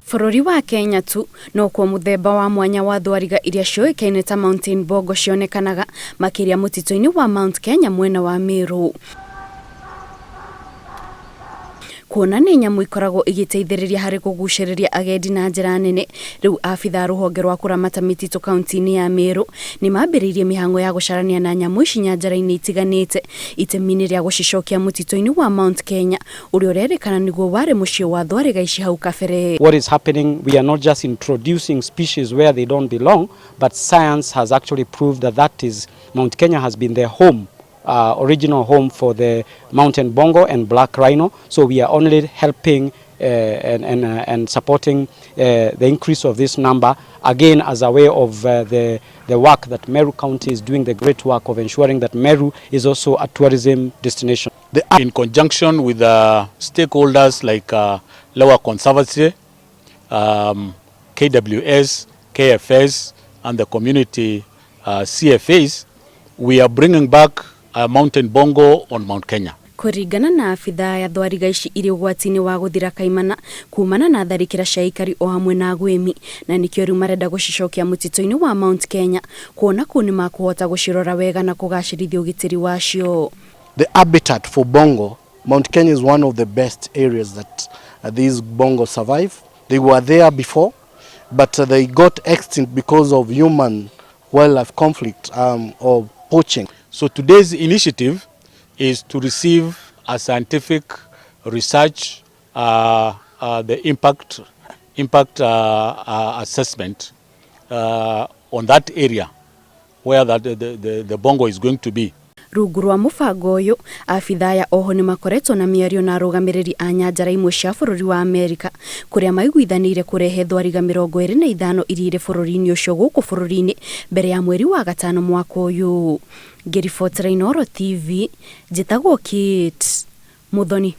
Bũrũri wa Kenya tu no kwa mũthemba wa mwanya wa thwariga iria cioĩkaine ta Mountain Bongo cionekanaga makĩria mũtitũ-inĩ wa Mount Kenya mwena wa Meru. Kuona nĩ nyamũ ikoragwo igĩteithĩrĩria harĩ kũgucĩrĩria agendi na njĩra nene, rĩu abitha rũhonge rwa kũramata mĩtitũ kaunti-inĩ ya Meru nĩ mambĩrĩirie mĩhang'o ya gũcarania na nyamũ ici nyanjara-inĩ itiganĩte itemi-inĩ rĩa gũcicokia mũtitũ-inĩ wa Mount Kenya ũrĩa ũrerĩkana nĩguo warĩ mũciĩ wa thwariga ici hau kabere. What is happening, we are not just introducing species where they don't belong, but science has actually proved that Mount Kenya has been their home. Original home for the Mountain Bongo and black rhino, so we are only helping and supporting the increase of this number, again as a way of the work that Meru County is doing, the great work of ensuring that Meru is also a tourism destination. In conjunction with stakeholders like Lower Conservancy, KWS, KFS and the community CFAs, we are bringing back Mountain Bongo on Mount Kenya. Kũringana na abitha ya thwariga ici irĩ ũgwati-inĩ wa gũthira kaimana kumana na tharĩkĩra cia aikari o hamwe na agwĩmi, na nĩkĩo rĩu marenda gũcicokia mũtitũ-inĩ wa Mount Kenya kuona kũu nĩ makũhota gũcirora wega na kũgacĩrithia ũgitĩri wacio. The habitat for bongo, Mount Kenya is one of the best areas that these bongo survive. They were there before, but they got extinct because of human wildlife conflict or poaching. So today's initiative is to receive a scientific research, the impact assessment on that area where the bongo is going to be. Rungu rwa mũbango ũyũ, abitha ya oho nĩ makoretwo na mĩario na arũgamĩrĩri a nyanjara imwe cia bũrũri wa Amerika kũrĩa maiguithanĩire kũrehe thwariga 25 iria irĩ bũrũri-inĩ ũcio gũkũ bũrũri-inĩ mbere ya mweri wa gatano mwaka ũyũ. Ngĩribotera Inooro TV, njĩtagwo Kate Muthoni.